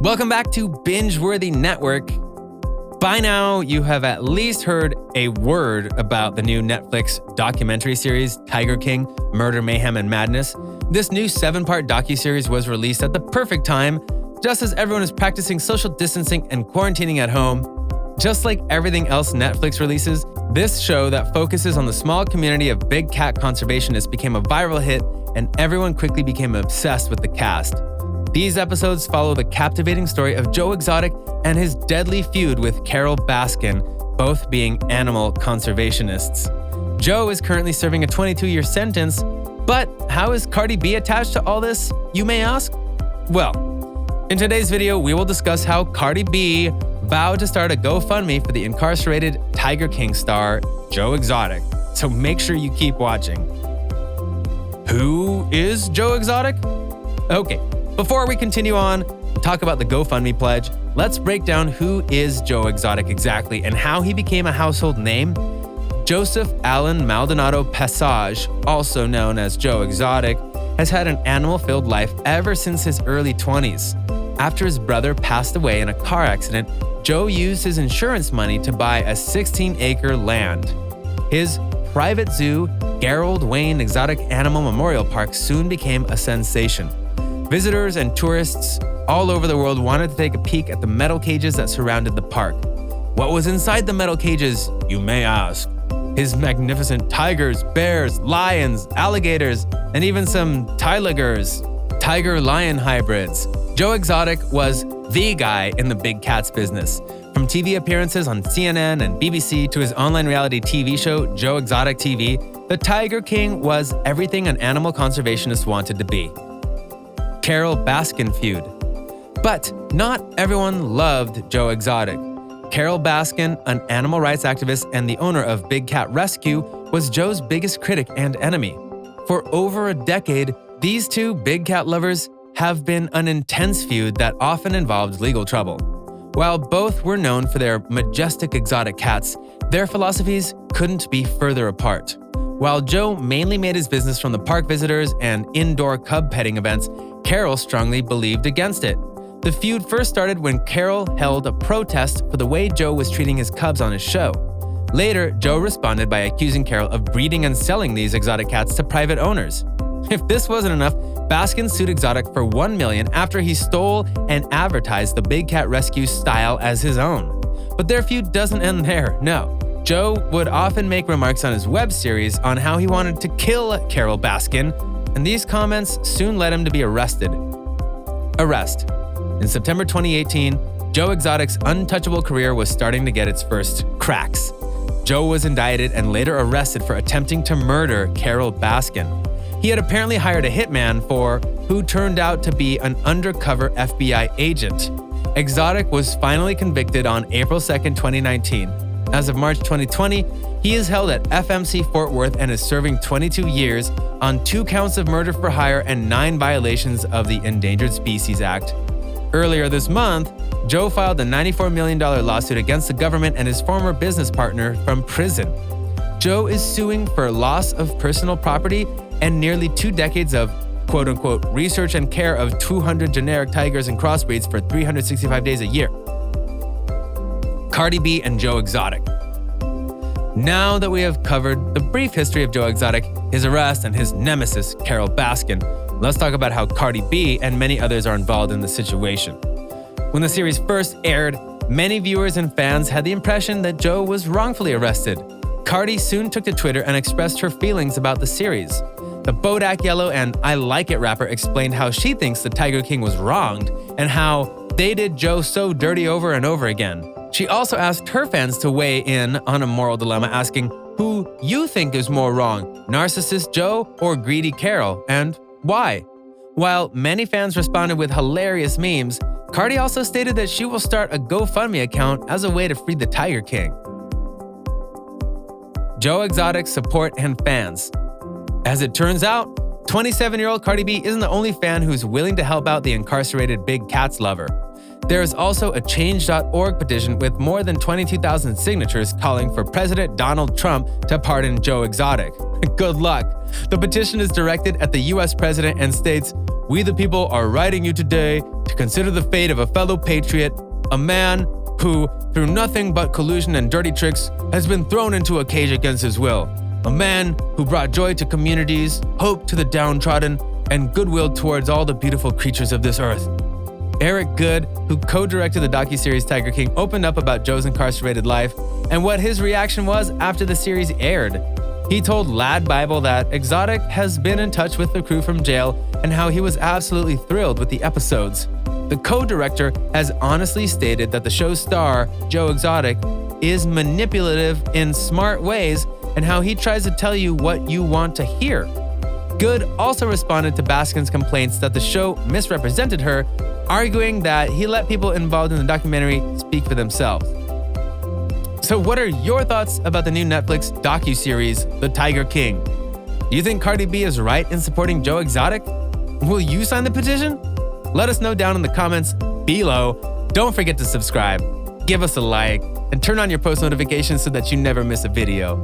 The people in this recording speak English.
Welcome back to Binge-Worthy Network. By now, you have at least heard a word about the new Netflix documentary series, Tiger King: Murder, Mayhem, and Madness. This new 7-part docuseries was released at the perfect time, just as everyone is practicing social distancing and quarantining at home. Just like everything else Netflix releases, this show that focuses on the small community of big cat conservationists became a viral hit, and everyone quickly became obsessed with the cast. These episodes follow the captivating story of Joe Exotic and his deadly feud with Carole Baskin, both being animal conservationists. Joe is currently serving a 22-year sentence, but how is Cardi B attached to all this, you may ask? Well, in today's video, we will discuss how Cardi B vowed to start a GoFundMe for the incarcerated Tiger King star, Joe Exotic. So make sure you keep watching. Who is Joe Exotic? Okay, before we continue on, talk about the GoFundMe pledge, let's break down who is Joe Exotic exactly and how he became a household name. Joseph Allen Maldonado Passage, also known as Joe Exotic, has had an animal-filled life ever since his early 20s. After his brother passed away in a car accident, Joe used his insurance money to buy a 16-acre land. His private zoo, Gerald Wayne Exotic Animal Memorial Park, soon became a sensation. Visitors and tourists all over the world wanted to take a peek at the metal cages that surrounded the park. What was inside the metal cages, you may ask? His magnificent tigers, bears, lions, alligators, and even some tiligers, tiger-lion hybrids. Joe Exotic was the guy in the big cats business. From TV appearances on CNN and BBC to his online reality TV show, Joe Exotic TV, the Tiger King was everything an animal conservationist wanted to be. Carole Baskin feud. But not everyone loved Joe Exotic. Carole Baskin, an animal rights activist and the owner of Big Cat Rescue, was Joe's biggest critic and enemy. For over a decade, these two big cat lovers have been an intense feud that often involved legal trouble. While both were known for their majestic exotic cats, their philosophies couldn't be further apart. While Joe mainly made his business from the park visitors and indoor cub petting events, Carole strongly believed against it. The feud first started when Carole held a protest for the way Joe was treating his cubs on his show. Later, Joe responded by accusing Carole of breeding and selling these exotic cats to private owners. If this wasn't enough, Baskin sued Exotic for $1 million after he stole and advertised the Big Cat Rescue style as his own. But their feud doesn't end there, no. Joe would often make remarks on his web series on how he wanted to kill Carole Baskin, and these comments soon led him to be arrested. Arrest. In September 2018, Joe Exotic's untouchable career was starting to get its first cracks. Joe was indicted and later arrested for attempting to murder Carole Baskin. He had apparently hired a hitman who turned out to be an undercover FBI agent. Exotic was finally convicted on April 2, 2019. As of March 2020, he is held at FMC Fort Worth and is serving 22 years on 2 counts of murder for hire and 9 violations of the Endangered Species Act. Earlier this month, Joe filed a $94 million lawsuit against the government and his former business partner from prison. Joe is suing for loss of personal property and nearly 2 decades of quote-unquote research and care of 200 generic tigers and crossbreeds for 365 days a year. Cardi B and Joe Exotic. Now that we have covered the brief history of Joe Exotic, his arrest, and his nemesis, Carole Baskin, let's talk about how Cardi B and many others are involved in the situation. When the series first aired, many viewers and fans had the impression that Joe was wrongfully arrested. Cardi soon took to Twitter and expressed her feelings about the series. The Bodak Yellow and I Like It rapper explained how she thinks the Tiger King was wronged and how they did Joe so dirty over and over again. She also asked her fans to weigh in on a moral dilemma, asking who you think is more wrong, narcissist Joe or greedy Carole, and why. While many fans responded with hilarious memes, Cardi also stated that she will start a GoFundMe account as a way to free the Tiger King. Joe Exotic's support and fans. As it turns out, 27-year-old Cardi B isn't the only fan who's willing to help out the incarcerated big cats lover. There is also a Change.org petition with more than 22,000 signatures calling for President Donald Trump to pardon Joe Exotic. Good luck. The petition is directed at the US president and states, We the people are writing you today to consider the fate of a fellow patriot, a man who, through nothing but collusion and dirty tricks, has been thrown into a cage against his will. A man who brought joy to communities, hope to the downtrodden, and goodwill towards all the beautiful creatures of this earth. Eric Goode, who co-directed the docuseries Tiger King, opened up about Joe's incarcerated life and what his reaction was after the series aired. He told Lad Bible that Exotic has been in touch with the crew from jail and how he was absolutely thrilled with the episodes. The co-director has honestly stated that the show's star, Joe Exotic, is manipulative in smart ways and how he tries to tell you what you want to hear. Goode also responded to Baskin's complaints that the show misrepresented her, arguing that he let people involved in the documentary speak for themselves. So what are your thoughts about the new Netflix docuseries, The Tiger King? Do you think Cardi B is right in supporting Joe Exotic? Will you sign the petition? Let us know down in the comments below. Don't forget to subscribe, give us a like, and turn on your post notifications so that you never miss a video.